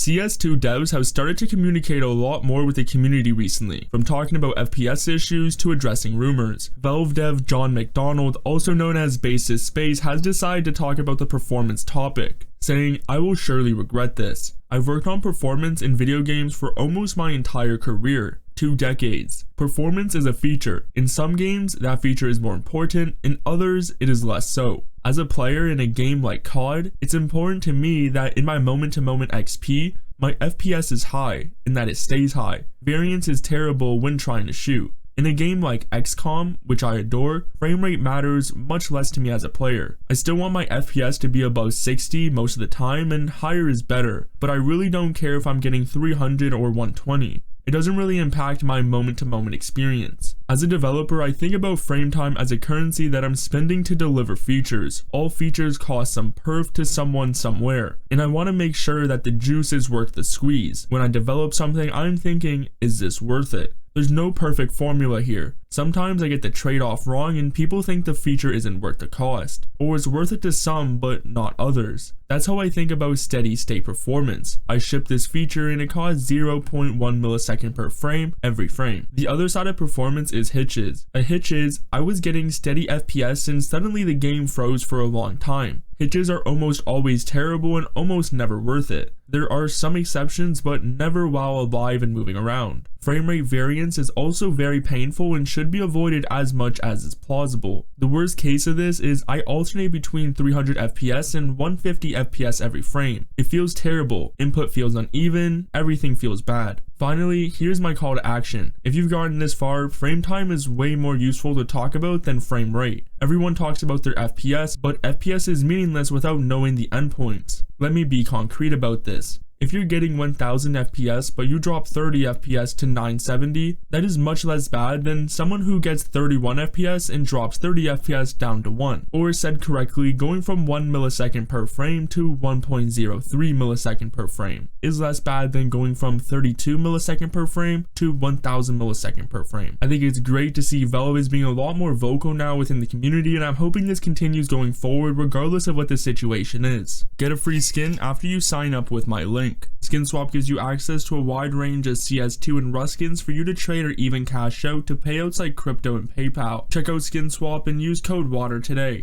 CS2 devs have started to communicate a lot more with the community recently, from talking about FPS issues to addressing rumors. Valve dev John McDonald, also known as Basis Space, has decided to talk about the performance topic, saying, "I will surely regret this. I've worked on performance in video games for almost my entire career, 2 decades. Performance is a feature. In some games, that feature is more important, in others, it is less so. As a player in a game like COD, it's important to me that in my moment-to-moment XP, my FPS is high, and that it stays high. Variance is terrible when trying to shoot. In a game like XCOM, which I adore, frame rate matters much less to me as a player. I still want my FPS to be above 60 most of the time, and higher is better, but I really don't care if I'm getting 300 or 120. It doesn't really impact my moment-to-moment experience. As a developer, I think about frame time as a currency that I'm spending to deliver features. All features cost some perf to someone somewhere, and I want to make sure that the juice is worth the squeeze. When I develop something, I'm thinking, is this worth it? There's no perfect formula here. Sometimes I get the trade-off wrong and people think the feature isn't worth the cost, or it's worth it to some but not others. That's how I think about steady state performance. I ship this feature and it costs 0.1 millisecond per frame every frame. The other side of performance is hitches. A hitch is, I was getting steady FPS and suddenly the game froze for a long time. Hitches are almost always terrible and almost never worth it. There are some exceptions, but never while alive and moving around. Frame rate variance is also very painful and should be avoided as much as is plausible. The worst case of this is I alternate between 300 FPS and 150 FPS every frame. It feels terrible, input feels uneven, everything feels bad. Finally, here's my call to action. If you've gotten this far, frame time is way more useful to talk about than frame rate. Everyone talks about their FPS, but FPS is meaningless without knowing the endpoints. Let me be concrete about this. If you're getting 1000 FPS but you drop 30 FPS to 970, that is much less bad than someone who gets 31 FPS and drops 30 FPS down to 1. Or said correctly, going from 1 millisecond per frame to 1.03 millisecond per frame is less bad than going from 32 millisecond per frame to 1000 millisecond per frame. I think it's great to see Valve is being a lot more vocal now within the community, and I'm hoping this continues going forward regardless of what the situation is. Get a free skin after you sign up with my link. SkinSwap gives you access to a wide range of CS2 and Rust skins for you to trade or even cash out to payouts like crypto and PayPal. Check out SkinSwap and use code WATER today.